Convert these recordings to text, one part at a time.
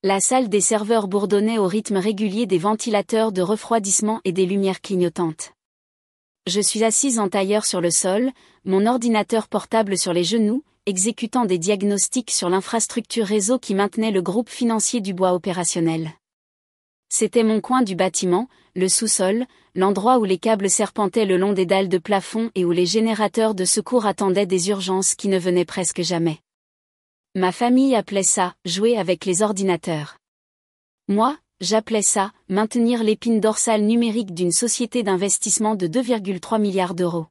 La salle des serveurs bourdonnait au rythme régulier des ventilateurs de refroidissement et des lumières clignotantes. Je suis assise en tailleur sur le sol, mon ordinateur portable sur les genoux, exécutant des diagnostics sur l'infrastructure réseau qui maintenait le groupe financier du bois opérationnel. C'était mon coin du bâtiment, le sous-sol, l'endroit où les câbles serpentaient le long des dalles de plafond et où les générateurs de secours attendaient des urgences qui ne venaient presque jamais. Ma famille appelait ça « jouer avec les ordinateurs ». Moi, j'appelais ça « maintenir l'épine dorsale numérique d'une société d'investissement de 2,3 milliards d'euros ».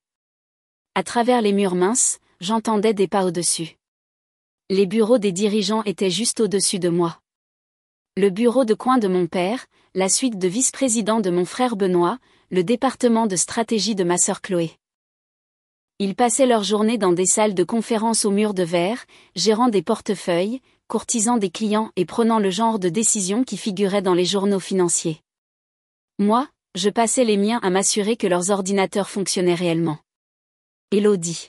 À travers les murs minces, j'entendais des pas au-dessus. Les bureaux des dirigeants étaient juste au-dessus de moi. Le bureau de coin de mon père, la suite de vice-président de mon frère Benoît, le département de stratégie de ma sœur Chloé. Ils passaient leur journée dans des salles de conférence aux murs de verre, gérant des portefeuilles, courtisant des clients et prenant le genre de décisions qui figuraient dans les journaux financiers. Moi, je passais les miens à m'assurer que leurs ordinateurs fonctionnaient réellement. Élodie.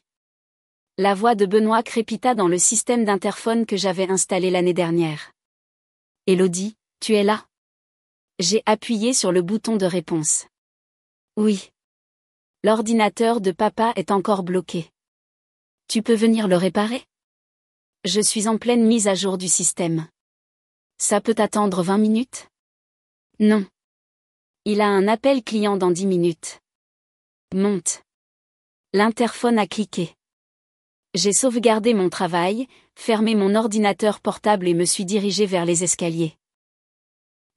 La voix de Benoît crépita dans le système d'interphone que j'avais installé l'année dernière. Élodie, tu es là? J'ai appuyé sur le bouton de réponse. Oui. L'ordinateur de papa est encore bloqué. Tu peux venir le réparer? Je suis en pleine mise à jour du système. Ça peut attendre 20 minutes? Non. Il a un appel client dans 10 minutes. Monte. L'interphone a cliqué. J'ai sauvegardé mon travail, fermé mon ordinateur portable et me suis dirigé vers les escaliers.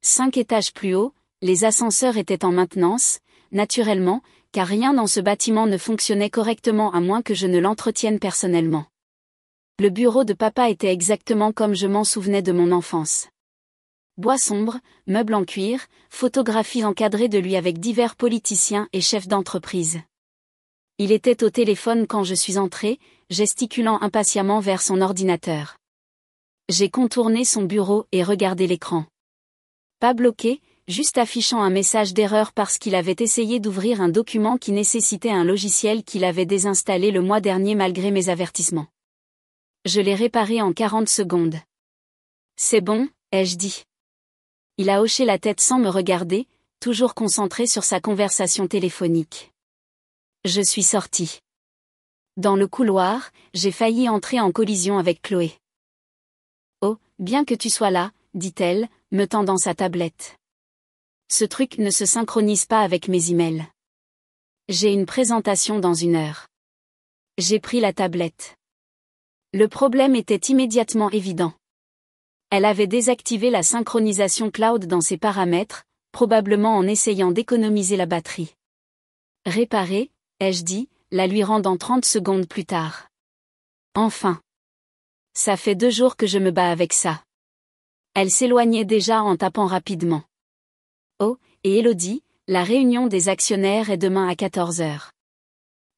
5 étages plus haut, les ascenseurs étaient en maintenance, naturellement, car rien dans ce bâtiment ne fonctionnait correctement à moins que je ne l'entretienne personnellement. Le bureau de papa était exactement comme je m'en souvenais de mon enfance. Bois sombre, meubles en cuir, photographies encadrées de lui avec divers politiciens et chefs d'entreprise. Il était au téléphone quand je suis entrée, gesticulant impatiemment vers son ordinateur. J'ai contourné son bureau et regardé l'écran. Pas bloqué, juste affichant un message d'erreur parce qu'il avait essayé d'ouvrir un document qui nécessitait un logiciel qu'il avait désinstallé le mois dernier malgré mes avertissements. Je l'ai réparé en 40 secondes. C'est bon, ai-je dit. Il a hoché la tête sans me regarder, toujours concentré sur sa conversation téléphonique. Je suis sortie. Dans le couloir, j'ai failli entrer en collision avec Chloé. Oh, bien que tu sois là, dit-elle, me tendant sa tablette. Ce truc ne se synchronise pas avec mes emails. J'ai une présentation dans 1 heure. J'ai pris la tablette. Le problème était immédiatement évident. Elle avait désactivé la synchronisation cloud dans ses paramètres, probablement en essayant d'économiser la batterie. Réparer, ai-je dit, la lui rendant 30 secondes plus tard. Enfin. Ça fait 2 jours que je me bats avec ça. Elle s'éloignait déjà en tapant rapidement. Oh, et Élodie, la réunion des actionnaires est demain à 14 heures.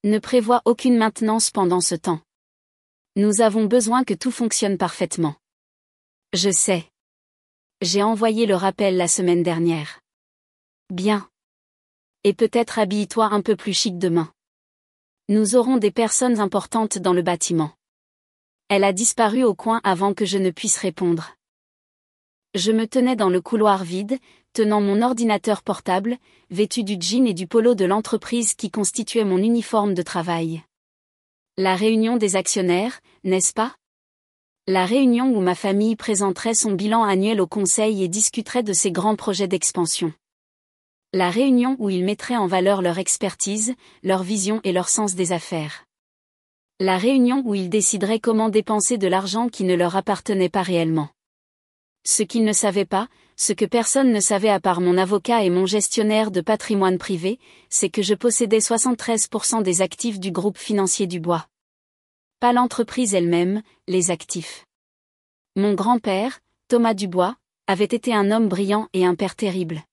Ne prévois aucune maintenance pendant ce temps. Nous avons besoin que tout fonctionne parfaitement. Je sais. J'ai envoyé le rappel la semaine dernière. Bien. Et peut-être habille-toi un peu plus chic demain. Nous aurons des personnes importantes dans le bâtiment. Elle a disparu au coin avant que je ne puisse répondre. Je me tenais dans le couloir vide, tenant mon ordinateur portable, vêtu du jean et du polo de l'entreprise qui constituait mon uniforme de travail. La réunion des actionnaires, n'est-ce pas? La réunion où ma famille présenterait son bilan annuel au conseil et discuterait de ses grands projets d'expansion. La réunion où ils mettraient en valeur leur expertise, leur vision et leur sens des affaires. La réunion où ils décideraient comment dépenser de l'argent qui ne leur appartenait pas réellement. Ce qu'ils ne savaient pas, ce que personne ne savait à part mon avocat et mon gestionnaire de patrimoine privé, c'est que je possédais 73% des actifs du groupe financier du bois. Pas l'entreprise elle-même, les actifs. Mon grand-père, Thomas Dubois, avait été un homme brillant et un père terrible.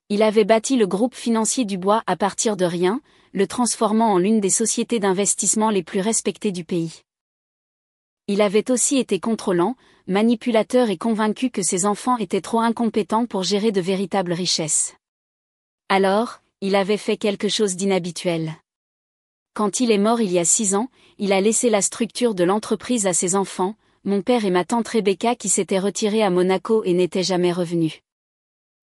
Il avait bâti le groupe financier du bois à partir de rien, le transformant en l'une des sociétés d'investissement les plus respectées du pays. Il avait aussi été contrôlant, manipulateur et convaincu que ses enfants étaient trop incompétents pour gérer de véritables richesses. Alors, il avait fait quelque chose d'inhabituel. Quand il est mort il y a 6 ans, il a laissé la structure de l'entreprise à ses enfants, mon père et ma tante Rebecca qui s'étaient retirés à Monaco et n'étaient jamais revenus.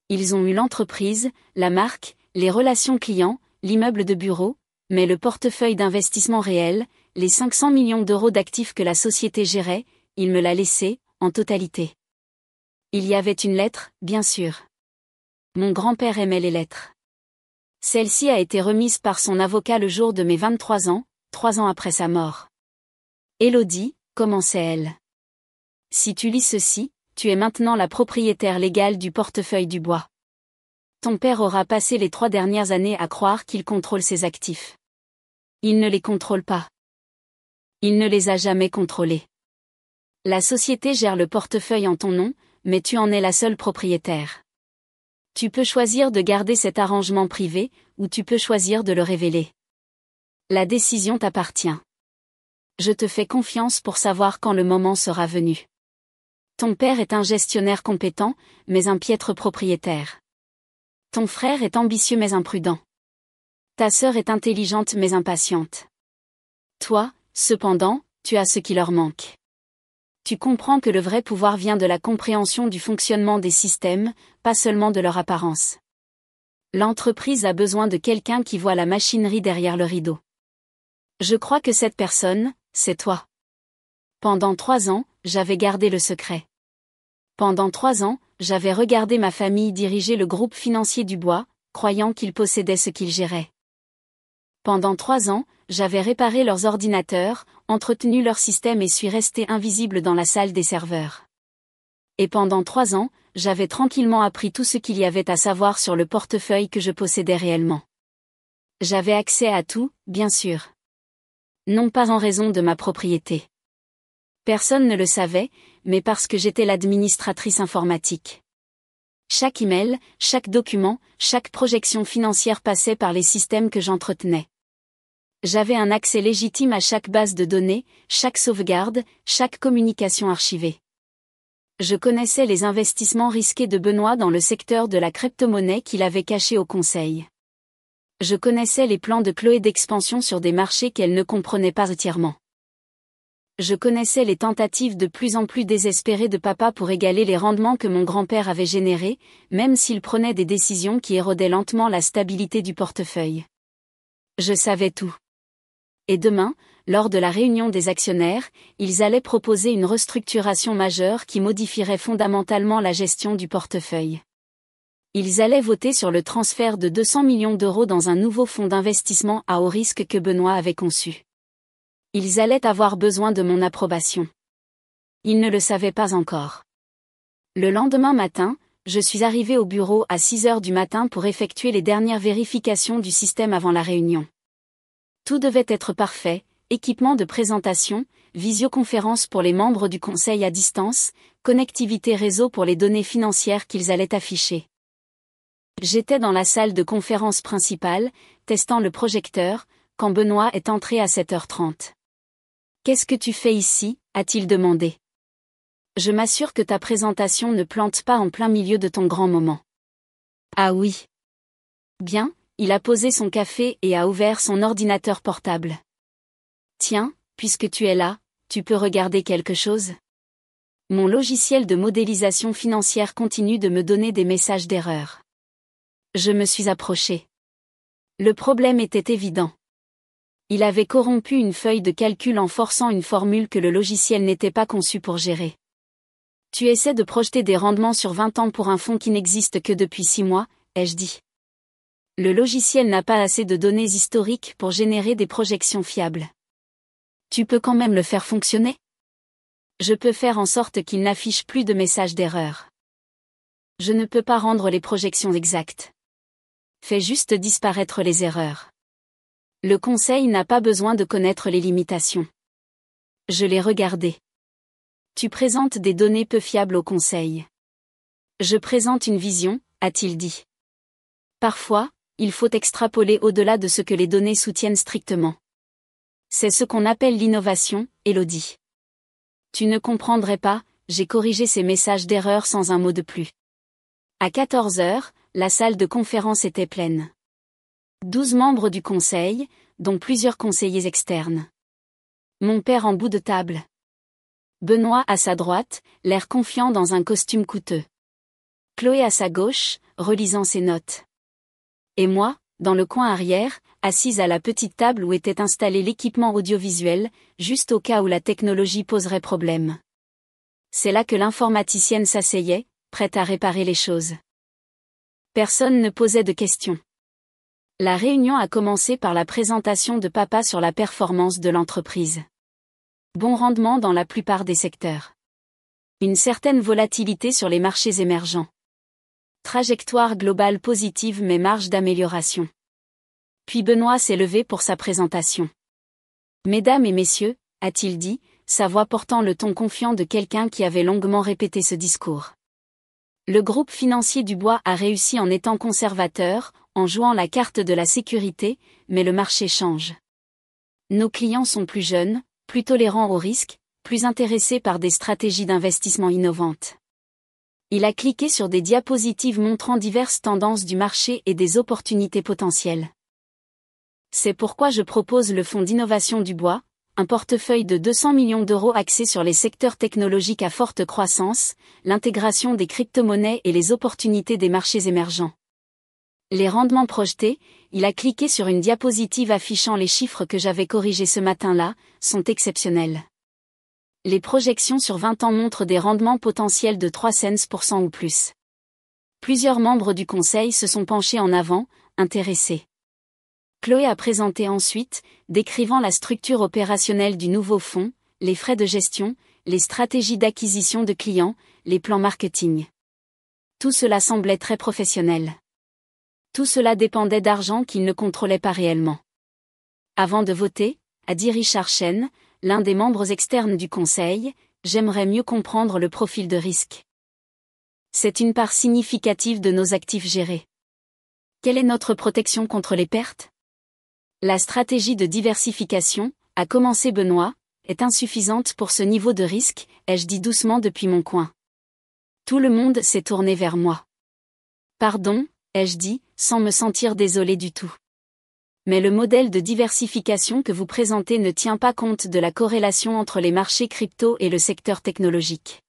Ils ont eu l'entreprise, la marque, les relations clients, l'immeuble de bureau, mais le portefeuille d'investissement réel, les 500 millions d'euros d'actifs que la société gérait, il me l'a laissé, en totalité. Il y avait une lettre, bien sûr. Mon grand-père aimait les lettres. Celle-ci a été remise par son avocat le jour de mes 23 ans, 3 ans après sa mort. Élodie, commençait-elle. Si tu lis ceci, tu es maintenant la propriétaire légale du portefeuille du bois. Ton père aura passé les 3 dernières années à croire qu'il contrôle ses actifs. Il ne les contrôle pas. Il ne les a jamais contrôlés. La société gère le portefeuille en ton nom, mais tu en es la seule propriétaire. Tu peux choisir de garder cet arrangement privé, ou tu peux choisir de le révéler. La décision t'appartient. Je te fais confiance pour savoir quand le moment sera venu. Ton père est un gestionnaire compétent, mais un piètre propriétaire. Ton frère est ambitieux mais imprudent. Ta sœur est intelligente mais impatiente. Toi, cependant, tu as ce qui leur manque. Tu comprends que le vrai pouvoir vient de la compréhension du fonctionnement des systèmes, pas seulement de leur apparence. L'entreprise a besoin de quelqu'un qui voit la machinerie derrière le rideau. Je crois que cette personne, c'est toi. Pendant 3 ans, j'avais gardé le secret. Pendant 3 ans, j'avais regardé ma famille diriger le groupe financier du bois, croyant qu'ils possédaient ce qu'ils géraient. Pendant 3 ans, j'avais réparé leurs ordinateurs, entretenu leur système et suis resté invisible dans la salle des serveurs. Et pendant 3 ans, j'avais tranquillement appris tout ce qu'il y avait à savoir sur le portefeuille que je possédais réellement. J'avais accès à tout, bien sûr. Non pas en raison de ma propriété. Personne ne le savait, mais parce que j'étais l'administratrice informatique. Chaque email, chaque document, chaque projection financière passait par les systèmes que j'entretenais. J'avais un accès légitime à chaque base de données, chaque sauvegarde, chaque communication archivée. Je connaissais les investissements risqués de Benoît dans le secteur de la crypto-monnaie qu'il avait caché au conseil. Je connaissais les plans de Chloé d'expansion sur des marchés qu'elle ne comprenait pas entièrement. Je connaissais les tentatives de plus en plus désespérées de papa pour égaler les rendements que mon grand-père avait générés, même s'il prenait des décisions qui érodaient lentement la stabilité du portefeuille. Je savais tout. Et demain, lors de la réunion des actionnaires, ils allaient proposer une restructuration majeure qui modifierait fondamentalement la gestion du portefeuille. Ils allaient voter sur le transfert de 200 millions d'euros dans un nouveau fonds d'investissement à haut risque que Benoît avait conçu. Ils allaient avoir besoin de mon approbation. Ils ne le savaient pas encore. Le lendemain matin, je suis arrivé au bureau à 6 heures du matin pour effectuer les dernières vérifications du système avant la réunion. Tout devait être parfait, équipement de présentation, visioconférence pour les membres du conseil à distance, connectivité réseau pour les données financières qu'ils allaient afficher. J'étais dans la salle de conférence principale, testant le projecteur, quand Benoît est entré à 7h30. « Qu'est-ce que tu fais ici ?» a-t-il demandé. « Je m'assure que ta présentation ne plante pas en plein milieu de ton grand moment. »« Ah oui. » Bien, il a posé son café et a ouvert son ordinateur portable. « Tiens, puisque tu es là, tu peux regarder quelque chose ? Mon logiciel de modélisation financière continue de me donner des messages d'erreur. » Je me suis approché. Le problème était évident. Il avait corrompu une feuille de calcul en forçant une formule que le logiciel n'était pas conçu pour gérer. Tu essaies de projeter des rendements sur 20 ans pour un fonds qui n'existe que depuis 6 mois, ai-je dit. Le logiciel n'a pas assez de données historiques pour générer des projections fiables. Tu peux quand même le faire fonctionner ? Je peux faire en sorte qu'il n'affiche plus de messages d'erreur. Je ne peux pas rendre les projections exactes. Fais juste disparaître les erreurs. Le conseil n'a pas besoin de connaître les limitations. Je l'ai regardé. Tu présentes des données peu fiables au conseil. Je présente une vision, a-t-il dit. Parfois, il faut extrapoler au-delà de ce que les données soutiennent strictement. C'est ce qu'on appelle l'innovation, Élodie. Tu ne comprendrais pas, j'ai corrigé ces messages d'erreur sans un mot de plus. À 14h, la salle de conférence était pleine. 12 membres du conseil, dont plusieurs conseillers externes. Mon père en bout de table. Benoît à sa droite, l'air confiant dans un costume coûteux. Chloé à sa gauche, relisant ses notes. Et moi, dans le coin arrière, assise à la petite table où était installé l'équipement audiovisuel, juste au cas où la technologie poserait problème. C'est là que l'informaticienne s'asseyait, prête à réparer les choses. Personne ne posait de questions. La réunion a commencé par la présentation de papa sur la performance de l'entreprise. Bon rendement dans la plupart des secteurs. Une certaine volatilité sur les marchés émergents. Trajectoire globale positive mais marge d'amélioration. Puis Benoît s'est levé pour sa présentation. Mesdames et messieurs, a-t-il dit, sa voix portant le ton confiant de quelqu'un qui avait longuement répété ce discours. Le groupe financier Dubois a réussi en étant conservateur, en jouant la carte de la sécurité, mais le marché change. Nos clients sont plus jeunes, plus tolérants au risque, plus intéressés par des stratégies d'investissement innovantes. Il a cliqué sur des diapositives montrant diverses tendances du marché et des opportunités potentielles. C'est pourquoi je propose le fonds d'innovation Dubois, un portefeuille de 200 millions d'euros axé sur les secteurs technologiques à forte croissance, l'intégration des crypto-monnaies et les opportunités des marchés émergents. Les rendements projetés, il a cliqué sur une diapositive affichant les chiffres que j'avais corrigés ce matin-là, sont exceptionnels. Les projections sur 20 ans montrent des rendements potentiels de 3 cents % ou plus. Plusieurs membres du conseil se sont penchés en avant, intéressés. Chloé a présenté ensuite, décrivant la structure opérationnelle du nouveau fonds, les frais de gestion, les stratégies d'acquisition de clients, les plans marketing. Tout cela semblait très professionnel. Tout cela dépendait d'argent qu'il ne contrôlait pas réellement. Avant de voter, a dit Richard Chen, l'un des membres externes du conseil, j'aimerais mieux comprendre le profil de risque. C'est une part significative de nos actifs gérés. Quelle est notre protection contre les pertes ? La stratégie de diversification, a commencé Benoît, est insuffisante pour ce niveau de risque, ai-je dit doucement depuis mon coin. Tout le monde s'est tourné vers moi. Pardon, ai-je dit, sans me sentir désolé du tout. Mais le modèle de diversification que vous présentez ne tient pas compte de la corrélation entre les marchés crypto et le secteur technologique.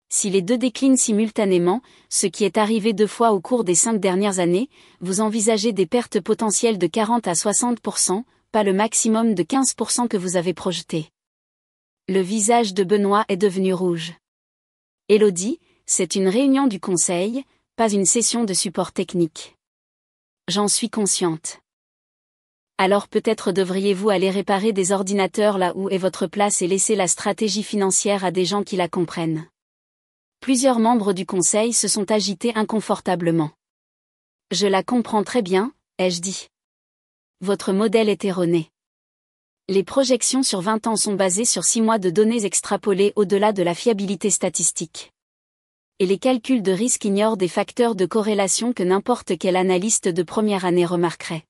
Si les deux déclinent simultanément, ce qui est arrivé 2 fois au cours des 5 dernières années, vous envisagez des pertes potentielles de 40 à 60%, pas le maximum de 15% que vous avez projeté. Le visage de Benoît est devenu rouge. Élodie, c'est une réunion du conseil, pas une session de support technique. J'en suis consciente. Alors peut-être devriez-vous aller réparer des ordinateurs là où est votre place et laisser la stratégie financière à des gens qui la comprennent. Plusieurs membres du conseil se sont agités inconfortablement. Je la comprends très bien, ai-je dit. Votre modèle est erroné. Les projections sur 20 ans sont basées sur 6 mois de données extrapolées au-delà de la fiabilité statistique. Et les calculs de risque ignorent des facteurs de corrélation que n'importe quel analyste de première année remarquerait.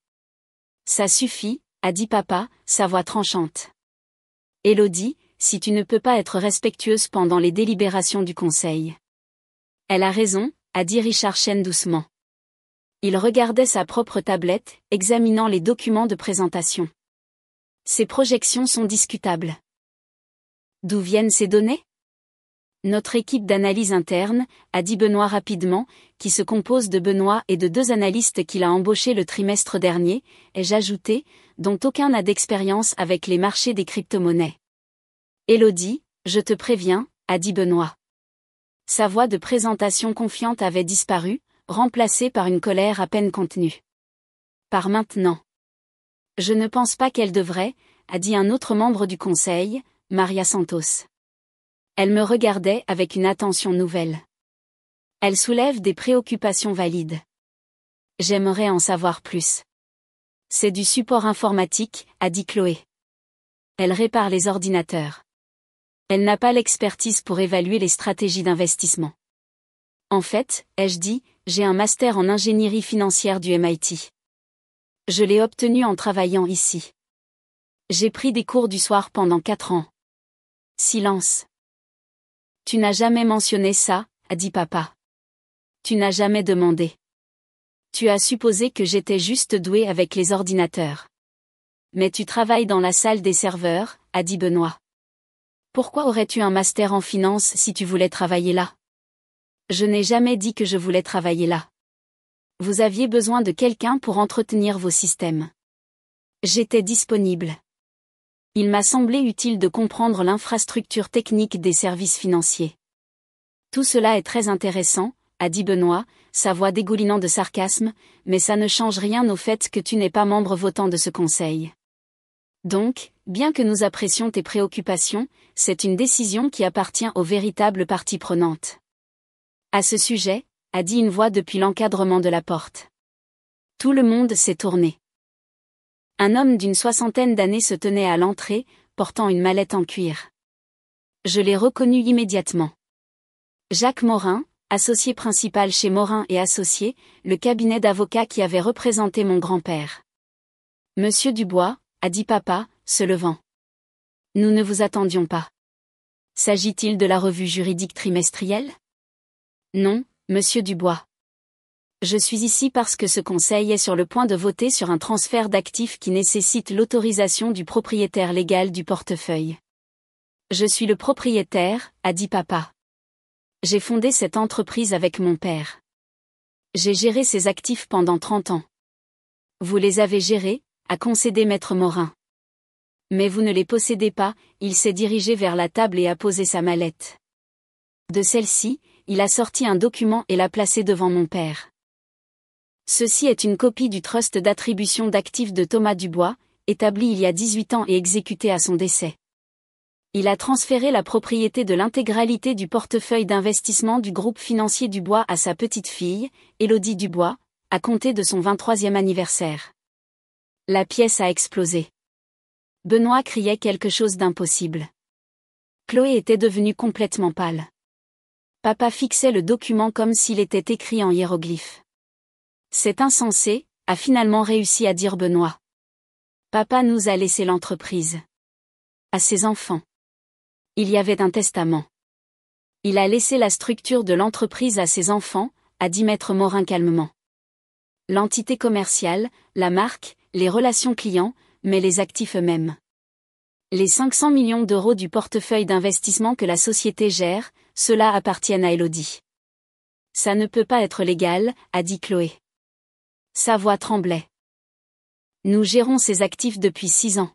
Ça suffit, a dit papa, sa voix tranchante. Élodie, si tu ne peux pas être respectueuse pendant les délibérations du conseil. Elle a raison, a dit Richard Chen doucement. Il regardait sa propre tablette, examinant les documents de présentation. Ces projections sont discutables. D'où viennent ces données ? Notre équipe d'analyse interne, a dit Benoît rapidement, qui se compose de Benoît et de 2 analystes qu'il a embauchés le trimestre dernier, ai-je ajouté, dont aucun n'a d'expérience avec les marchés des crypto-monnaies. Élodie, je te préviens, a dit Benoît. Sa voix de présentation confiante avait disparu, remplacée par une colère à peine contenue. Par maintenant. Je ne pense pas qu'elle devrait, a dit un autre membre du conseil, Maria Santos. Elle me regardait avec une attention nouvelle. Elle soulève des préoccupations valides. J'aimerais en savoir plus. C'est du support informatique, a dit Chloé. Elle répare les ordinateurs. Elle n'a pas l'expertise pour évaluer les stratégies d'investissement. En fait, ai-je dit, j'ai un master en ingénierie financière du MIT. Je l'ai obtenu en travaillant ici. J'ai pris des cours du soir pendant 4 ans. Silence. Tu n'as jamais mentionné ça, a dit papa. Tu n'as jamais demandé. Tu as supposé que j'étais juste doué avec les ordinateurs. Mais tu travailles dans la salle des serveurs, a dit Benoît. Pourquoi aurais-tu un master en finance si tu voulais travailler là? Je n'ai jamais dit que je voulais travailler là. Vous aviez besoin de quelqu'un pour entretenir vos systèmes. J'étais disponible. Il m'a semblé utile de comprendre l'infrastructure technique des services financiers. Tout cela est très intéressant, a dit Benoît, sa voix dégoulinant de sarcasme, mais ça ne change rien au fait que tu n'es pas membre votant de ce conseil. Donc, bien que nous apprécions tes préoccupations, c'est une décision qui appartient aux véritables parties prenantes. À ce sujet, a dit une voix depuis l'encadrement de la porte. Tout le monde s'est tourné. Un homme d'une 60aine d'années se tenait à l'entrée, portant une mallette en cuir. Je l'ai reconnu immédiatement. Jacques Morin, associé principal chez Morin et Associés, le cabinet d'avocats qui avait représenté mon grand-père. Monsieur Dubois, a dit papa, se levant. Nous ne vous attendions pas. S'agit-il de la revue juridique trimestrielle? Non, monsieur Dubois. Je suis ici parce que ce conseil est sur le point de voter sur un transfert d'actifs qui nécessite l'autorisation du propriétaire légal du portefeuille. Je suis le propriétaire, a dit papa. J'ai fondé cette entreprise avec mon père. J'ai géré ses actifs pendant 30 ans. Vous les avez gérés, a concédé maître Morin. Mais vous ne les possédez pas, il s'est dirigé vers la table et a posé sa mallette. De celle-ci, il a sorti un document et l'a placé devant mon père. Ceci est une copie du trust d'attribution d'actifs de Thomas Dubois, établi il y a 18 ans et exécuté à son décès. Il a transféré la propriété de l'intégralité du portefeuille d'investissement du groupe financier Dubois à sa petite-fille, Élodie Dubois, à compter de son 23e anniversaire. La pièce a explosé. Benoît criait quelque chose d'impossible. Chloé était devenue complètement pâle. Papa fixait le document comme s'il était écrit en hiéroglyphes. C'est insensé, a finalement réussi à dire Benoît. Papa nous a laissé l'entreprise. À ses enfants. Il y avait un testament. Il a laissé la structure de l'entreprise à ses enfants, a dit maître Morin calmement. L'entité commerciale, la marque, les relations clients, mais les actifs eux-mêmes. Les 500 millions d'euros du portefeuille d'investissement que la société gère, cela appartiennent à Élodie. Ça ne peut pas être légal, a dit Chloé. Sa voix tremblait. Nous gérons ces actifs depuis 6 ans.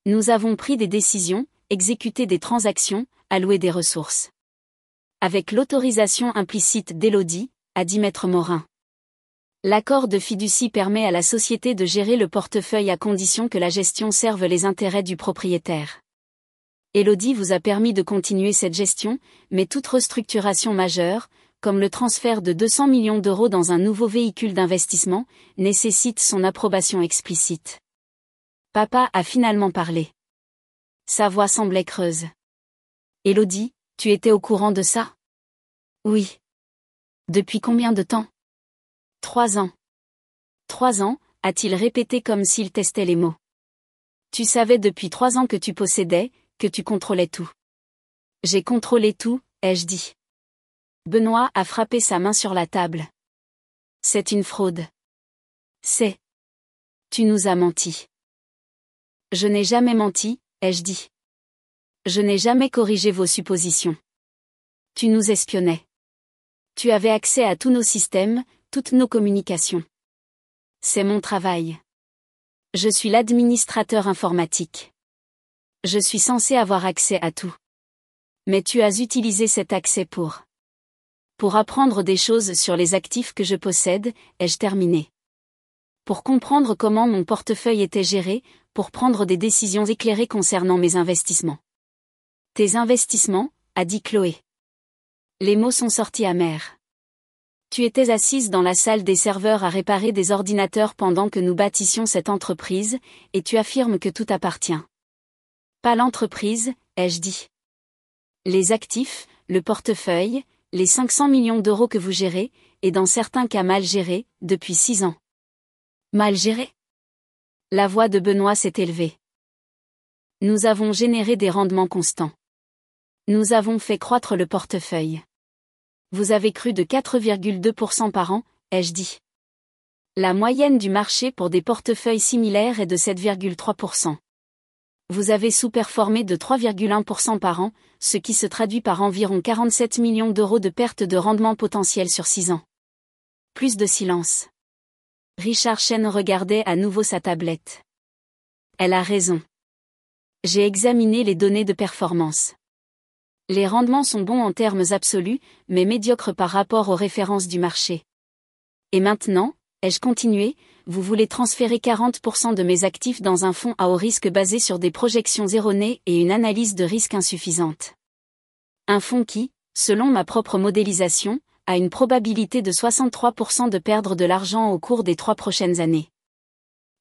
Nous avons pris des décisions, exécuté des transactions, alloué des ressources. Avec l'autorisation implicite d'Élodie, a dit maître Morin. L'accord de fiducie permet à la société de gérer le portefeuille à condition que la gestion serve les intérêts du propriétaire. Élodie vous a permis de continuer cette gestion, mais toute restructuration majeure, comme le transfert de 200 millions d'euros dans un nouveau véhicule d'investissement, nécessite son approbation explicite. Papa a finalement parlé. Sa voix semblait creuse. Élodie, tu étais au courant de ça? Oui. Depuis combien de temps? 3 ans. 3 ans, a-t-il répété comme s'il testait les mots. Tu savais depuis 3 ans que tu possédais, que tu contrôlais tout. J'ai contrôlé tout, ai-je dit. Benoît a frappé sa main sur la table. C'est une fraude. C'est. Tu nous as menti. Je n'ai jamais menti, ai-je dit. Je n'ai jamais corrigé vos suppositions. Tu nous espionnais. Tu avais accès à tous nos systèmes, toutes nos communications. C'est mon travail. Je suis l'administrateur informatique. Je suis censé avoir accès à tout. Mais tu as utilisé cet accès pour apprendre des choses sur les actifs que je possède, ai-je terminé. Pour comprendre comment mon portefeuille était géré, pour prendre des décisions éclairées concernant mes investissements. Tes investissements, a dit Chloé. Les mots sont sortis amers. Tu étais assise dans la salle des serveurs à réparer des ordinateurs pendant que nous bâtissions cette entreprise, et tu affirmes que tout appartient. Pas l'entreprise, ai-je dit. Les actifs, le portefeuille, les 500 millions d'euros que vous gérez, et dans certains cas mal gérés, depuis 6 ans. Mal gérés? La voix de Benoît s'est élevée. Nous avons généré des rendements constants. Nous avons fait croître le portefeuille. Vous avez cru de 4,2% par an, ai-je dit. La moyenne du marché pour des portefeuilles similaires est de 7,3%. Vous avez sous-performé de 3,1% par an, ce qui se traduit par environ 47 millions d'euros de perte de rendement potentiel sur 6 ans. Plus de silence. Richard Chen regardait à nouveau sa tablette. Elle a raison. J'ai examiné les données de performance. Les rendements sont bons en termes absolus, mais médiocres par rapport aux références du marché. Et maintenant, ai-je continué, vous voulez transférer 40% de mes actifs dans un fonds à haut risque basé sur des projections erronées et une analyse de risque insuffisante. Un fonds qui, selon ma propre modélisation, a une probabilité de 63% de perdre de l'argent au cours des 3 prochaines années.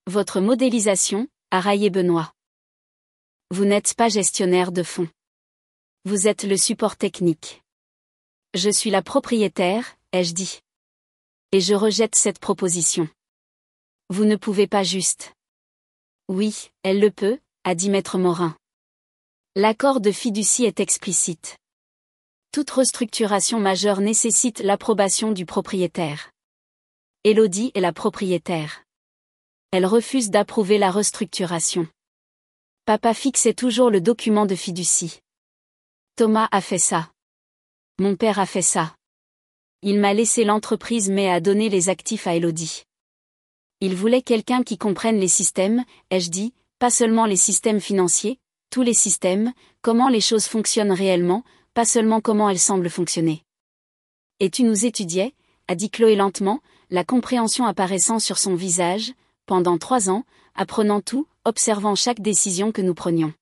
Votre modélisation, a raillé Benoît. Vous n'êtes pas gestionnaire de fonds. Vous êtes le support technique. Je suis la propriétaire, ai-je dit. Et je rejette cette proposition. Vous ne pouvez pas juste. Oui, elle le peut, a dit Maître Morin. L'accord de fiducie est explicite. Toute restructuration majeure nécessite l'approbation du propriétaire. Élodie est la propriétaire. Elle refuse d'approuver la restructuration. Papa fixait toujours le document de fiducie. Thomas a fait ça. Mon père a fait ça. Il m'a laissé l'entreprise mais a donné les actifs à Élodie. Il voulait quelqu'un qui comprenne les systèmes, ai-je dit, pas seulement les systèmes financiers, tous les systèmes, comment les choses fonctionnent réellement, pas seulement comment elles semblent fonctionner. Et tu nous étudiais, a dit Chloé lentement, la compréhension apparaissant sur son visage, pendant 3 ans, apprenant tout, observant chaque décision que nous prenions.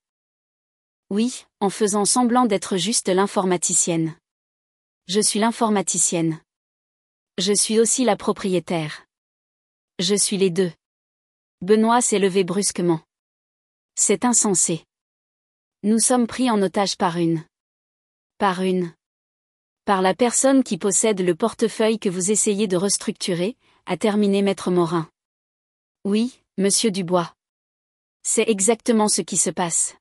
Oui, en faisant semblant d'être juste l'informaticienne. Je suis l'informaticienne. Je suis aussi la propriétaire. Je suis les deux. Benoît s'est levé brusquement. C'est insensé. Nous sommes pris en otage par la personne qui possède le portefeuille que vous essayez de restructurer, a terminé Maître Morin. Oui, Monsieur Dubois. C'est exactement ce qui se passe.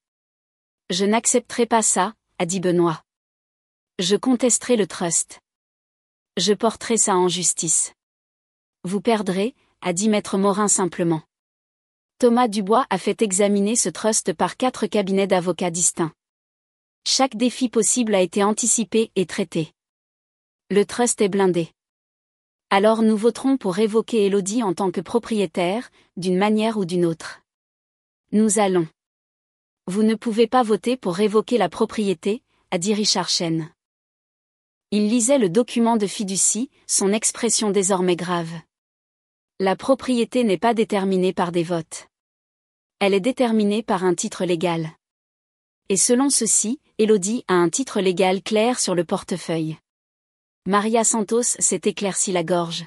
Je n'accepterai pas ça, a dit Benoît. Je contesterai le trust. Je porterai ça en justice. Vous perdrez, a dit Maître Morin simplement. Thomas Dubois a fait examiner ce trust par 4 cabinets d'avocats distincts. Chaque défi possible a été anticipé et traité. Le trust est blindé. Alors nous voterons pour révoquer Élodie en tant que propriétaire, d'une manière ou d'une autre. Nous allons. Vous ne pouvez pas voter pour révoquer la propriété, a dit Richard Chen. Il lisait le document de fiducie, son expression désormais grave. La propriété n'est pas déterminée par des votes. Elle est déterminée par un titre légal. Et selon ceci, Élodie a un titre légal clair sur le portefeuille. Maria Santos s'est éclairci la gorge.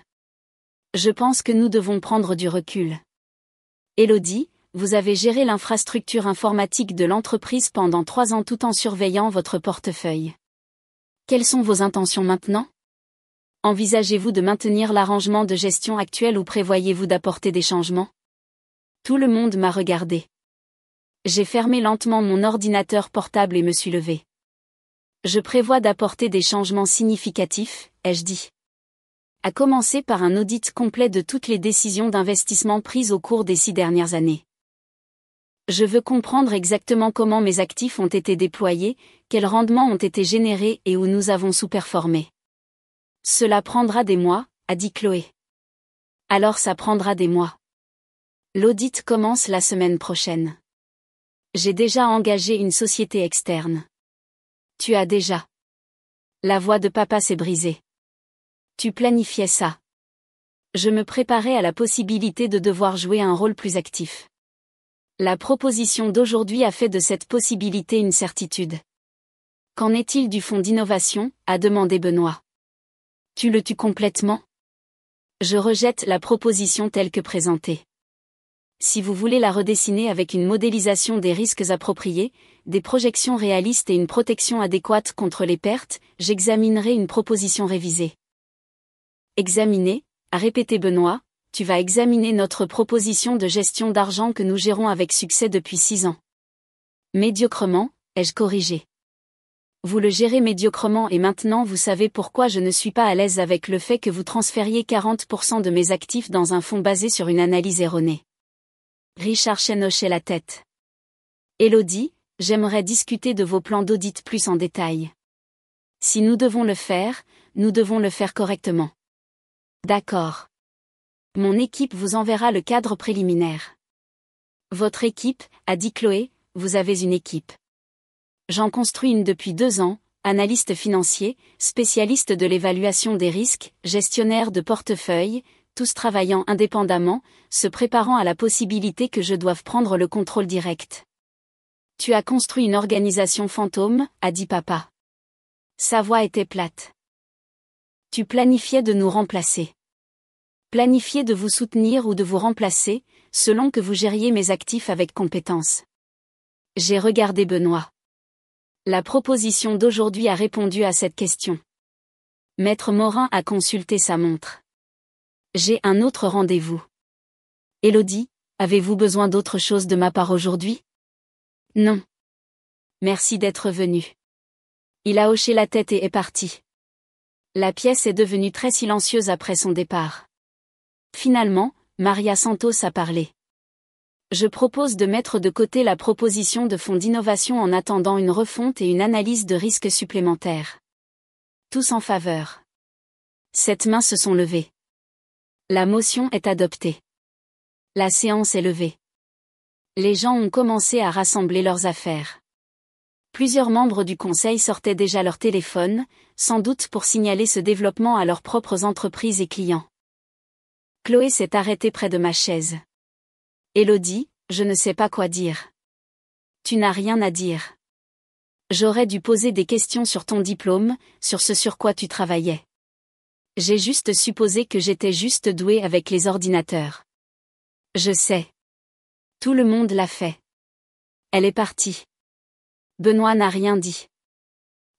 Je pense que nous devons prendre du recul. Élodie, vous avez géré l'infrastructure informatique de l'entreprise pendant 3 ans tout en surveillant votre portefeuille. Quelles sont vos intentions maintenant ? Envisagez-vous de maintenir l'arrangement de gestion actuel ou prévoyez-vous d'apporter des changements ? Tout le monde m'a regardé. J'ai fermé lentement mon ordinateur portable et me suis levé. Je prévois d'apporter des changements significatifs, ai-je dit. À commencer par un audit complet de toutes les décisions d'investissement prises au cours des 6 dernières années. Je veux comprendre exactement comment mes actifs ont été déployés, quels rendements ont été générés et où nous avons sous-performé. Cela prendra des mois, a dit Chloé. Alors ça prendra des mois. L'audit commence la semaine prochaine. J'ai déjà engagé une société externe. Tu as déjà. La voix de papa s'est brisée. Tu planifiais ça. Je me préparais à la possibilité de devoir jouer un rôle plus actif. La proposition d'aujourd'hui a fait de cette possibilité une certitude. Qu'en est-il du fonds d'innovation, a demandé Benoît. Tu le tues complètement ? Je rejette la proposition telle que présentée. Si vous voulez la redessiner avec une modélisation des risques appropriés, des projections réalistes et une protection adéquate contre les pertes, j'examinerai une proposition révisée. Examiner, a répété Benoît, tu vas examiner notre proposition de gestion d'argent que nous gérons avec succès depuis 6 ans. Médiocrement, ai-je corrigé. Vous le gérez médiocrement et maintenant vous savez pourquoi je ne suis pas à l'aise avec le fait que vous transfériez 40% de mes actifs dans un fonds basé sur une analyse erronée. Richard Chen hochait la tête. Élodie, j'aimerais discuter de vos plans d'audit plus en détail. Si nous devons le faire, nous devons le faire correctement. D'accord. Mon équipe vous enverra le cadre préliminaire. Votre équipe, a dit Chloé, vous avez une équipe. J'en construis une depuis 2 ans, analyste financier, spécialiste de l'évaluation des risques, gestionnaire de portefeuille, tous travaillant indépendamment, se préparant à la possibilité que je doive prendre le contrôle direct. Tu as construit une organisation fantôme, a dit papa. Sa voix était plate. Tu planifiais de nous remplacer. Planifiez de vous soutenir ou de vous remplacer, selon que vous gériez mes actifs avec compétence. J'ai regardé Benoît. La proposition d'aujourd'hui a répondu à cette question. Maître Morin a consulté sa montre. J'ai un autre rendez-vous. Élodie, avez-vous besoin d'autre chose de ma part aujourd'hui? Non. Merci d'être venu. Il a hoché la tête et est parti. La pièce est devenue très silencieuse après son départ. Finalement, Maria Santos a parlé. Je propose de mettre de côté la proposition de fonds d'innovation en attendant une refonte et une analyse de risques supplémentaires. Tous en faveur. 7 mains se sont levées. La motion est adoptée. La séance est levée. Les gens ont commencé à rassembler leurs affaires. Plusieurs membres du conseil sortaient déjà leur téléphone, sans doute pour signaler ce développement à leurs propres entreprises et clients. Chloé s'est arrêtée près de ma chaise. Élodie, je ne sais pas quoi dire. Tu n'as rien à dire. J'aurais dû poser des questions sur ton diplôme, sur ce sur quoi tu travaillais. J'ai juste supposé que j'étais juste douée avec les ordinateurs. Je sais. Tout le monde l'a fait. Elle est partie. Benoît n'a rien dit.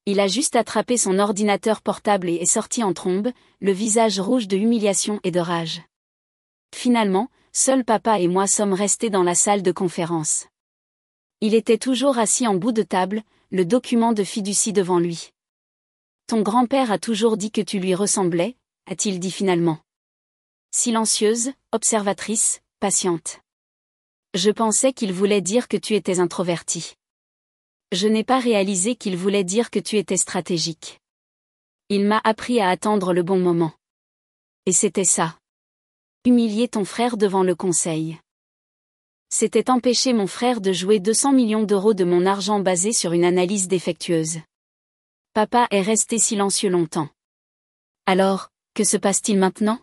Il a juste attrapé son ordinateur portable et est sorti en trombe, le visage rouge de humiliation et de rage. Finalement, seul papa et moi sommes restés dans la salle de conférence. Il était toujours assis en bout de table, le document de fiducie devant lui. Ton grand-père a toujours dit que tu lui ressemblais, a-t-il dit finalement. Silencieuse, observatrice, patiente. Je pensais qu'il voulait dire que tu étais introvertie. Je n'ai pas réalisé qu'il voulait dire que tu étais stratégique. Il m'a appris à attendre le bon moment. Et c'était ça. Humilier ton frère devant le conseil. C'était empêcher mon frère de jouer 200 millions d'euros de mon argent basé sur une analyse défectueuse. Papa est resté silencieux longtemps. Alors, que se passe-t-il maintenant?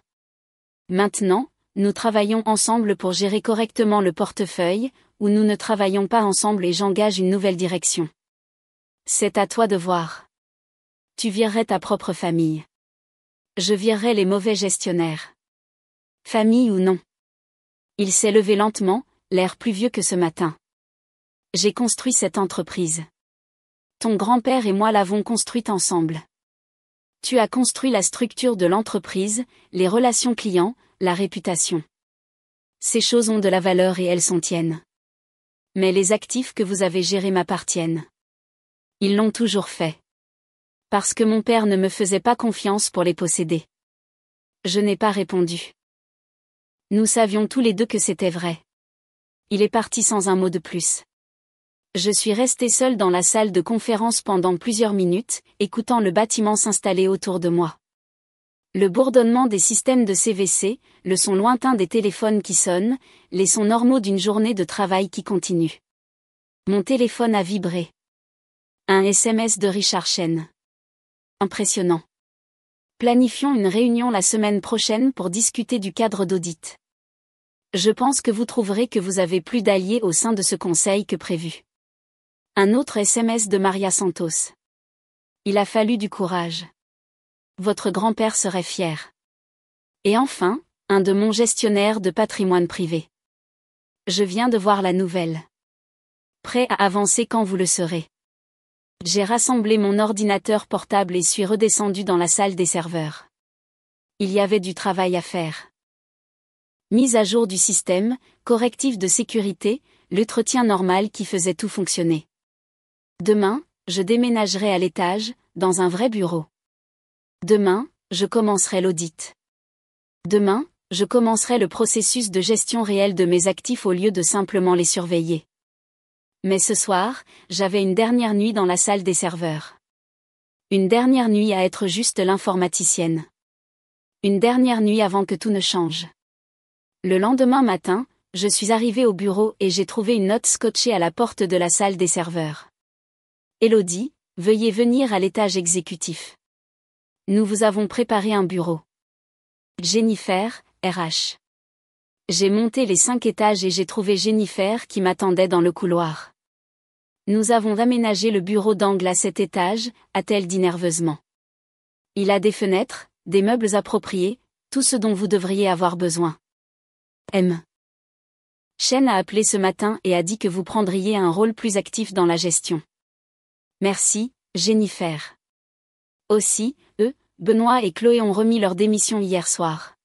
Maintenant, nous travaillons ensemble pour gérer correctement le portefeuille, ou nous ne travaillons pas ensemble et j'engage une nouvelle direction. C'est à toi de voir. Tu virerais ta propre famille. Je virerais les mauvais gestionnaires. Famille ou non. Il s'est levé lentement, l'air plus vieux que ce matin. J'ai construit cette entreprise. Ton grand-père et moi l'avons construite ensemble. Tu as construit la structure de l'entreprise, les relations clients, la réputation. Ces choses ont de la valeur et elles sont tiennes. Mais les actifs que vous avez gérés m'appartiennent. Ils l'ont toujours fait. Parce que mon père ne me faisait pas confiance pour les posséder. Je n'ai pas répondu. Nous savions tous les deux que c'était vrai. Il est parti sans un mot de plus. Je suis resté seul dans la salle de conférence pendant plusieurs minutes, écoutant le bâtiment s'installer autour de moi. Le bourdonnement des systèmes de CVC, le son lointain des téléphones qui sonnent, les sons normaux d'une journée de travail qui continue. Mon téléphone a vibré. Un SMS de Richard Chen. Impressionnant. Planifions une réunion la semaine prochaine pour discuter du cadre d'audit. Je pense que vous trouverez que vous avez plus d'alliés au sein de ce conseil que prévu. Un autre SMS de Maria Santos. Il a fallu du courage. Votre grand-père serait fier. Et enfin, un de mon gestionnaire de patrimoine privé. Je viens de voir la nouvelle. Prêt à avancer quand vous le serez. J'ai rassemblé mon ordinateur portable et suis redescendu dans la salle des serveurs. Il y avait du travail à faire. Mise à jour du système, correctif de sécurité, l'entretien normal qui faisait tout fonctionner. Demain, je déménagerai à l'étage, dans un vrai bureau. Demain, je commencerai l'audit. Demain, je commencerai le processus de gestion réelle de mes actifs au lieu de simplement les surveiller. Mais ce soir, j'avais une dernière nuit dans la salle des serveurs. Une dernière nuit à être juste l'informaticienne. Une dernière nuit avant que tout ne change. Le lendemain matin, je suis arrivée au bureau et j'ai trouvé une note scotchée à la porte de la salle des serveurs. Élodie, veuillez venir à l'étage exécutif. Nous vous avons préparé un bureau. Jennifer, RH. J'ai monté les 5 étages et j'ai trouvé Jennifer qui m'attendait dans le couloir. Nous avons aménagé le bureau d'angle à cet étage, a-t-elle dit nerveusement. Il a des fenêtres, des meubles appropriés, tout ce dont vous devriez avoir besoin. M. Chen a appelé ce matin et a dit que vous prendriez un rôle plus actif dans la gestion. Merci, Jennifer. Aussi, Benoît et Chloé ont remis leur démission hier soir.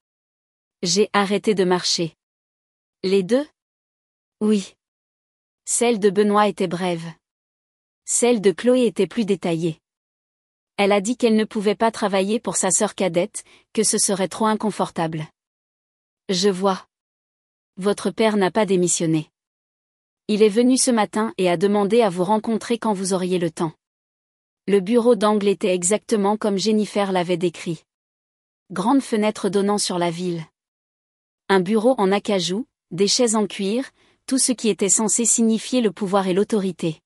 J'ai arrêté de marcher. Les deux? Oui. Celle de Benoît était brève. Celle de Chloé était plus détaillée. Elle a dit qu'elle ne pouvait pas travailler pour sa sœur cadette, que ce serait trop inconfortable. Je vois. Votre père n'a pas démissionné. Il est venu ce matin et a demandé à vous rencontrer quand vous auriez le temps. Le bureau d'angle était exactement comme Jennifer l'avait décrit. Grande fenêtre donnant sur la ville. Un bureau en acajou, des chaises en cuir, tout ce qui était censé signifier le pouvoir et l'autorité.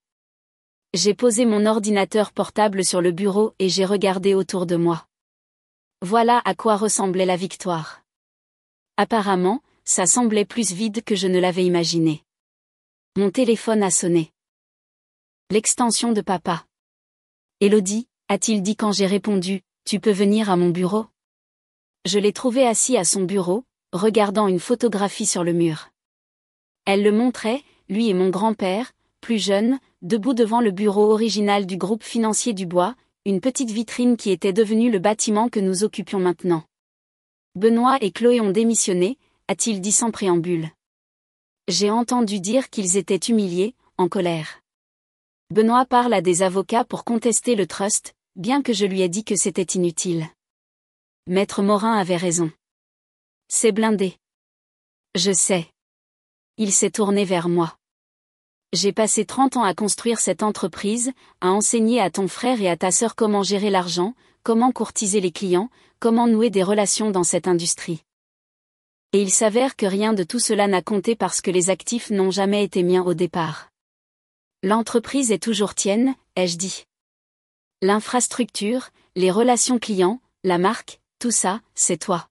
J'ai posé mon ordinateur portable sur le bureau et j'ai regardé autour de moi. Voilà à quoi ressemblait la victoire. Apparemment, ça semblait plus vide que je ne l'avais imaginé. Mon téléphone a sonné. L'extension de papa. Élodie, a-t-il dit quand j'ai répondu, tu peux venir à mon bureau? Je l'ai trouvé assis à son bureau, regardant une photographie sur le mur. Elle le montrait, lui et mon grand-père, plus jeune, debout devant le bureau original du groupe financier du Bois, une petite vitrine qui était devenue le bâtiment que nous occupions maintenant. Benoît et Chloé ont démissionné, a-t-il dit sans préambule. J'ai entendu dire qu'ils étaient humiliés, en colère. Benoît parle à des avocats pour contester le trust, bien que je lui ai dit que c'était inutile. Maître Morin avait raison. C'est blindé. Je sais. Il s'est tourné vers moi. J'ai passé 30 ans à construire cette entreprise, à enseigner à ton frère et à ta sœur comment gérer l'argent, comment courtiser les clients, comment nouer des relations dans cette industrie. Et il s'avère que rien de tout cela n'a compté parce que les actifs n'ont jamais été miens au départ. L'entreprise est toujours tienne, ai-je dit. L'infrastructure, les relations clients, la marque, tout ça, c'est toi.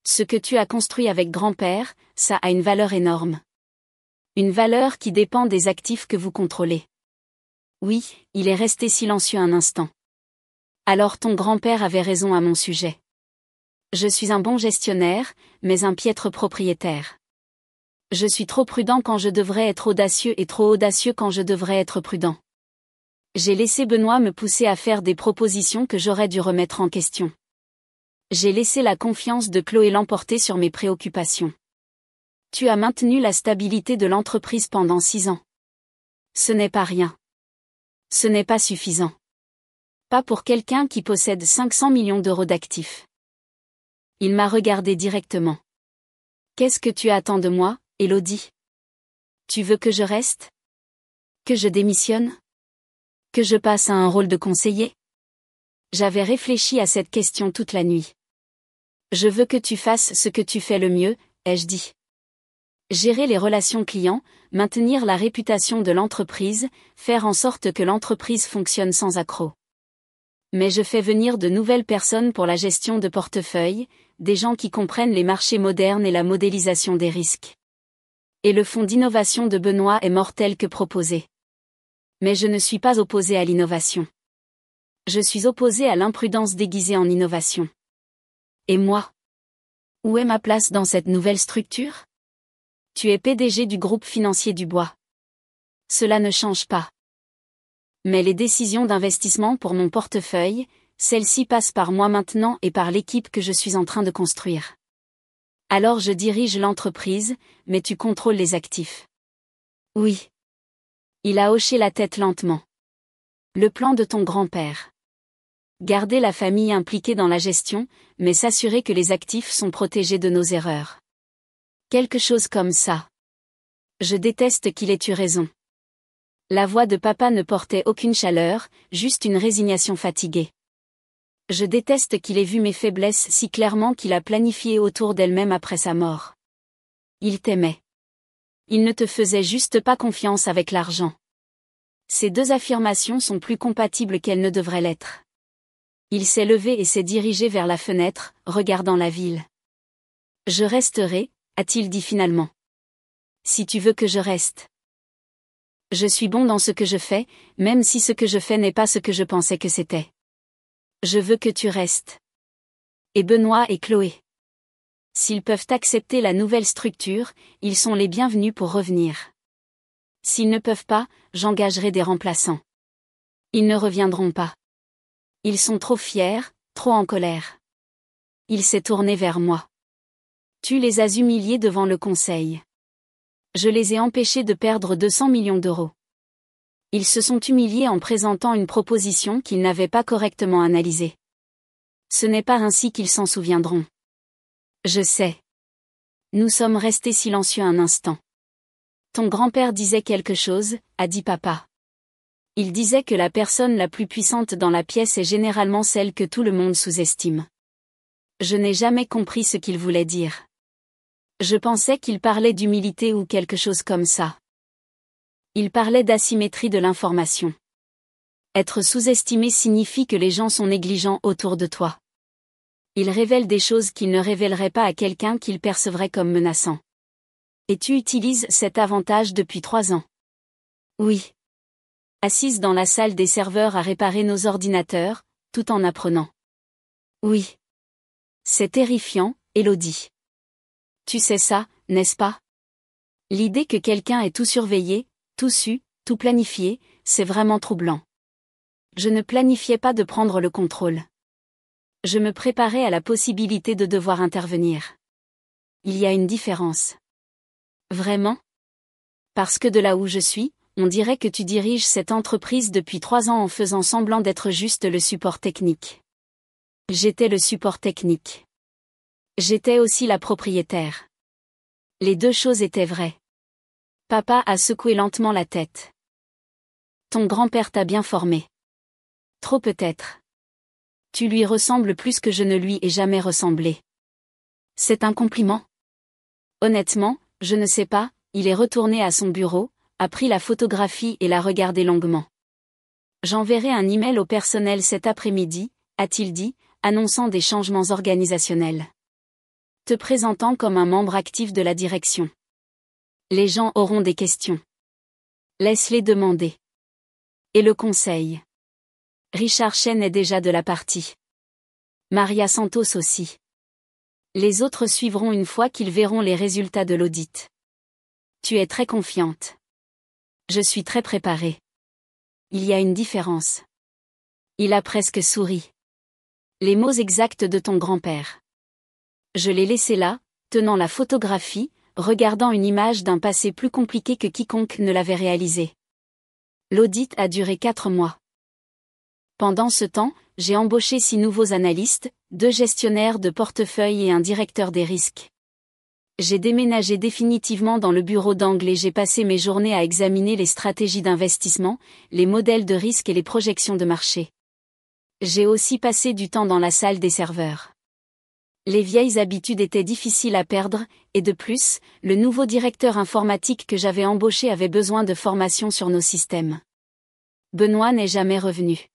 Ce que tu as construit avec grand-père, ça a une valeur énorme. Une valeur qui dépend des actifs que vous contrôlez. Oui, il est resté silencieux un instant. Alors ton grand-père avait raison à mon sujet. Je suis un bon gestionnaire, mais un piètre propriétaire. Je suis trop prudent quand je devrais être audacieux et trop audacieux quand je devrais être prudent. J'ai laissé Benoît me pousser à faire des propositions que j'aurais dû remettre en question. J'ai laissé la confiance de Chloé l'emporter sur mes préoccupations. Tu as maintenu la stabilité de l'entreprise pendant 6 ans. Ce n'est pas rien. Ce n'est pas suffisant. Pas pour quelqu'un qui possède 500 millions d'euros d'actifs. Il m'a regardé directement. Qu'est-ce que tu attends de moi, Élodie? Tu veux que je reste? Que je démissionne? Que je passe à un rôle de conseiller? J'avais réfléchi à cette question toute la nuit. Je veux que tu fasses ce que tu fais le mieux, ai-je dit. Gérer les relations clients, maintenir la réputation de l'entreprise, faire en sorte que l'entreprise fonctionne sans accroc. Mais je fais venir de nouvelles personnes pour la gestion de portefeuille, des gens qui comprennent les marchés modernes et la modélisation des risques. Et le fonds d'innovation de Benoît est mortel que proposé. Mais je ne suis pas opposé à l'innovation. Je suis opposé à l'imprudence déguisée en innovation. Et moi? Où est ma place dans cette nouvelle structure? Tu es PDG du groupe financier du Bois. Cela ne change pas. Mais les décisions d'investissement pour mon portefeuille, celles-ci passent par moi maintenant et par l'équipe que je suis en train de construire. Alors je dirige l'entreprise, mais tu contrôles les actifs. Oui. Il a hoché la tête lentement. Le plan de ton grand-père. Garder la famille impliquée dans la gestion, mais s'assurer que les actifs sont protégés de nos erreurs. Quelque chose comme ça. Je déteste qu'il ait eu raison. La voix de papa ne portait aucune chaleur, juste une résignation fatiguée. Je déteste qu'il ait vu mes faiblesses si clairement qu'il a planifié autour d'elle-même après sa mort. Il t'aimait. Il ne te faisait juste pas confiance avec l'argent. Ces deux affirmations sont plus compatibles qu'elles ne devraient l'être. Il s'est levé et s'est dirigé vers la fenêtre, regardant la ville. Je resterai, a-t-il dit finalement. Si tu veux que je reste. Je suis bon dans ce que je fais, même si ce que je fais n'est pas ce que je pensais que c'était. Je veux que tu restes. Et Benoît et Chloé. S'ils peuvent accepter la nouvelle structure, ils sont les bienvenus pour revenir. S'ils ne peuvent pas, j'engagerai des remplaçants. Ils ne reviendront pas. Ils sont trop fiers, trop en colère. Il s'est tourné vers moi. Tu les as humiliés devant le conseil. Je les ai empêchés de perdre 200 millions d'euros. Ils se sont humiliés en présentant une proposition qu'ils n'avaient pas correctement analysée. Ce n'est pas ainsi qu'ils s'en souviendront. Je sais. Nous sommes restés silencieux un instant. Ton grand-père disait quelque chose, a dit papa. Il disait que la personne la plus puissante dans la pièce est généralement celle que tout le monde sous-estime. Je n'ai jamais compris ce qu'il voulait dire. Je pensais qu'il parlait d'humilité ou quelque chose comme ça. Il parlait d'asymétrie de l'information. Être sous-estimé signifie que les gens sont négligents autour de toi. Il révèle des choses qu'il ne révélerait pas à quelqu'un qu'il percevrait comme menaçant. Et tu utilises cet avantage depuis 3 ans. Oui. Assise dans la salle des serveurs à réparer nos ordinateurs, tout en apprenant. Oui. C'est terrifiant, Élodie. Tu sais ça, n'est-ce pas? L'idée que quelqu'un ait tout surveillé, tout su, tout planifié, c'est vraiment troublant. Je ne planifiais pas de prendre le contrôle. Je me préparais à la possibilité de devoir intervenir. Il y a une différence. Vraiment? Parce que de là où je suis, on dirait que tu diriges cette entreprise depuis 3 ans en faisant semblant d'être juste le support technique. J'étais le support technique. J'étais aussi la propriétaire. Les deux choses étaient vraies. Papa a secoué lentement la tête. Ton grand-père t'a bien formé. Trop peut-être. Tu lui ressembles plus que je ne lui ai jamais ressemblé. C'est un compliment? Honnêtement, je ne sais pas, il est retourné à son bureau, a pris la photographie et l'a regardée longuement. J'enverrai un email au personnel cet après-midi, a-t-il dit, annonçant des changements organisationnels. Te présentant comme un membre actif de la direction. Les gens auront des questions. Laisse-les demander. Et le conseil. Richard Chen est déjà de la partie. Maria Santos aussi. Les autres suivront une fois qu'ils verront les résultats de l'audit. Tu es très confiante. Je suis très préparée. Il y a une différence. Il a presque souri. Les mots exacts de ton grand-père. Je l'ai laissé là, tenant la photographie, regardant une image d'un passé plus compliqué que quiconque ne l'avait réalisé. L'audit a duré 4 mois. Pendant ce temps, j'ai embauché 6 nouveaux analystes, 2 gestionnaires de portefeuille et un directeur des risques. J'ai déménagé définitivement dans le bureau d'angle et j'ai passé mes journées à examiner les stratégies d'investissement, les modèles de risque et les projections de marché. J'ai aussi passé du temps dans la salle des serveurs. Les vieilles habitudes étaient difficiles à perdre, et de plus, le nouveau directeur informatique que j'avais embauché avait besoin de formation sur nos systèmes. Benoît n'est jamais revenu.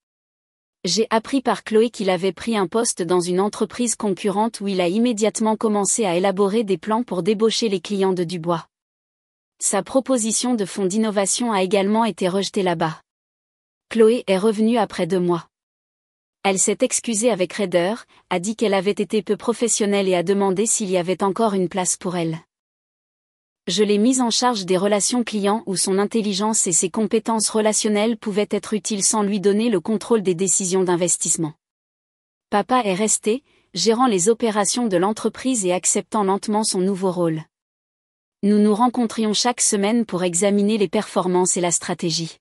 J'ai appris par Chloé qu'il avait pris un poste dans une entreprise concurrente où il a immédiatement commencé à élaborer des plans pour débaucher les clients de Dubois. Sa proposition de fonds d'innovation a également été rejetée là-bas. Chloé est revenue après 2 mois. Elle s'est excusée avec raideur, a dit qu'elle avait été peu professionnelle et a demandé s'il y avait encore une place pour elle. Je l'ai mise en charge des relations clients où son intelligence et ses compétences relationnelles pouvaient être utiles sans lui donner le contrôle des décisions d'investissement. Papa est resté, gérant les opérations de l'entreprise et acceptant lentement son nouveau rôle. Nous nous rencontrions chaque semaine pour examiner les performances et la stratégie.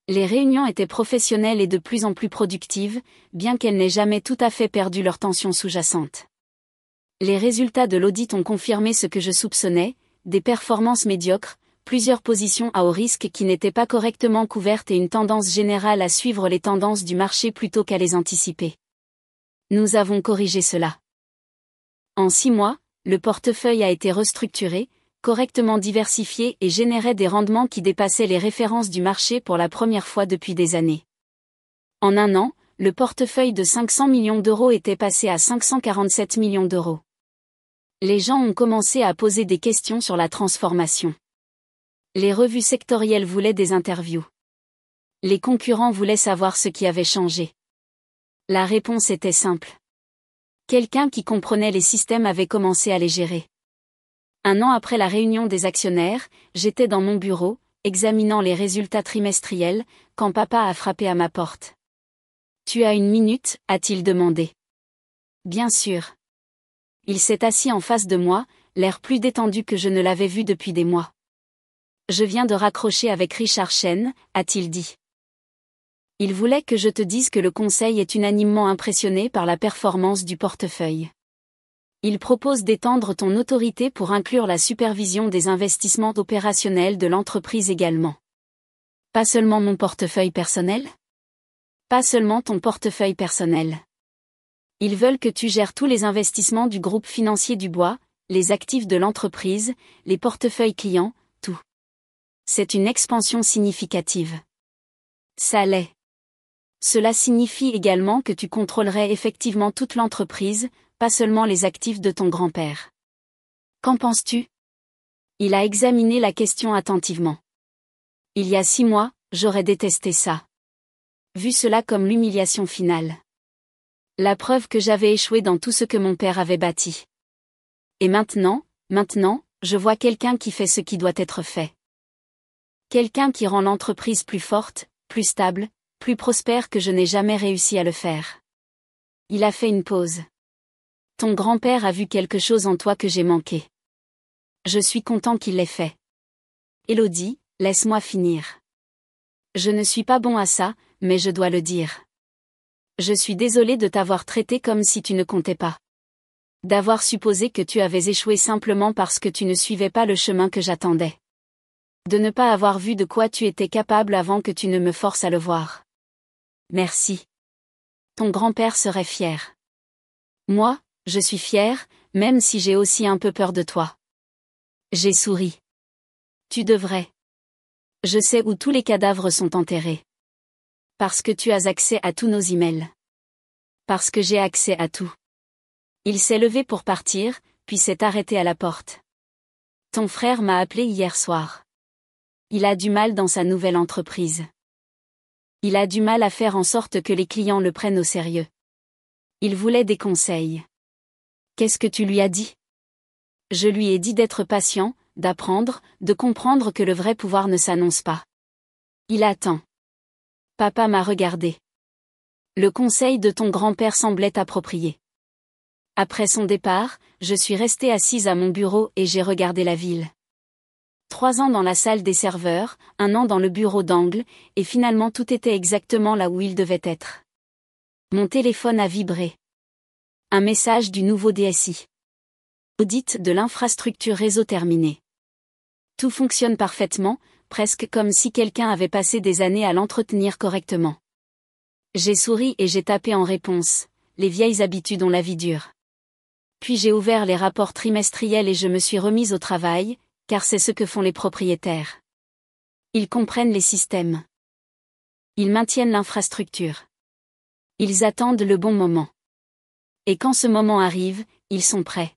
Les réunions étaient professionnelles et de plus en plus productives, bien qu'elles n'aient jamais tout à fait perdu leur tension sous-jacente. Les résultats de l'audit ont confirmé ce que je soupçonnais, des performances médiocres, plusieurs positions à haut risque qui n'étaient pas correctement couvertes et une tendance générale à suivre les tendances du marché plutôt qu'à les anticiper. Nous avons corrigé cela. En 6 mois, le portefeuille a été restructuré, correctement diversifié et générait des rendements qui dépassaient les références du marché pour la première fois depuis des années. En 1 an, le portefeuille de 500 millions d'euros était passé à 547 millions d'euros. Les gens ont commencé à poser des questions sur la transformation. Les revues sectorielles voulaient des interviews. Les concurrents voulaient savoir ce qui avait changé. La réponse était simple. Quelqu'un qui comprenait les systèmes avait commencé à les gérer. 1 an après la réunion des actionnaires, j'étais dans mon bureau, examinant les résultats trimestriels, quand papa a frappé à ma porte. « Tu as 1 minute ?» a-t-il demandé. « Bien sûr. » Il s'est assis en face de moi, l'air plus détendu que je ne l'avais vu depuis des mois. « Je viens de raccrocher avec Richard Chen », a-t-il dit. Il voulait que je te dise que le conseil est unanimement impressionné par la performance du portefeuille. Il propose d'étendre ton autorité pour inclure la supervision des investissements opérationnels de l'entreprise également. Pas seulement mon portefeuille personnel ? Pas seulement ton portefeuille personnel. Ils veulent que tu gères tous les investissements du groupe financier du Bois, les actifs de l'entreprise, les portefeuilles clients, tout. C'est une expansion significative. Ça l'est. Cela signifie également que tu contrôlerais effectivement toute l'entreprise, pas seulement les actifs de ton grand-père. Qu'en penses-tu ? Il a examiné la question attentivement. Il y a 6 mois, j'aurais détesté ça. Vu cela comme l'humiliation finale. La preuve que j'avais échoué dans tout ce que mon père avait bâti. Et maintenant, je vois quelqu'un qui fait ce qui doit être fait. Quelqu'un qui rend l'entreprise plus forte, plus stable, plus prospère que je n'ai jamais réussi à le faire. Il a fait une pause. Ton grand-père a vu quelque chose en toi que j'ai manqué. Je suis content qu'il l'ait fait. Élodie, laisse-moi finir. Je ne suis pas bon à ça, mais je dois le dire. Je suis désolé de t'avoir traité comme si tu ne comptais pas. D'avoir supposé que tu avais échoué simplement parce que tu ne suivais pas le chemin que j'attendais. De ne pas avoir vu de quoi tu étais capable avant que tu ne me forces à le voir. Merci. Ton grand-père serait fier. Moi, je suis fière, même si j'ai aussi un peu peur de toi. J'ai souri. Tu devrais. Je sais où tous les cadavres sont enterrés. Parce que tu as accès à tous nos emails. Parce que j'ai accès à tout. Il s'est levé pour partir, puis s'est arrêté à la porte. Ton frère m'a appelé hier soir. Il a du mal dans sa nouvelle entreprise. Il a du mal à faire en sorte que les clients le prennent au sérieux. Il voulait des conseils. Qu'est-ce que tu lui as dit ? Je lui ai dit d'être patient, d'apprendre, de comprendre que le vrai pouvoir ne s'annonce pas. Il attend. Papa m'a regardé. Le conseil de ton grand-père semblait approprié. Après son départ, je suis restée assise à mon bureau et j'ai regardé la ville. 3 ans dans la salle des serveurs, 1 an dans le bureau d'angle, et finalement tout était exactement là où il devait être. Mon téléphone a vibré. Un message du nouveau DSI. Audit de l'infrastructure réseau terminé. Tout fonctionne parfaitement, presque comme si quelqu'un avait passé des années à l'entretenir correctement. J'ai souri et j'ai tapé en réponse. Les vieilles habitudes ont la vie dure. Puis j'ai ouvert les rapports trimestriels et je me suis remise au travail, car c'est ce que font les propriétaires. Ils comprennent les systèmes. Ils maintiennent l'infrastructure. Ils attendent le bon moment. Et quand ce moment arrive, ils sont prêts.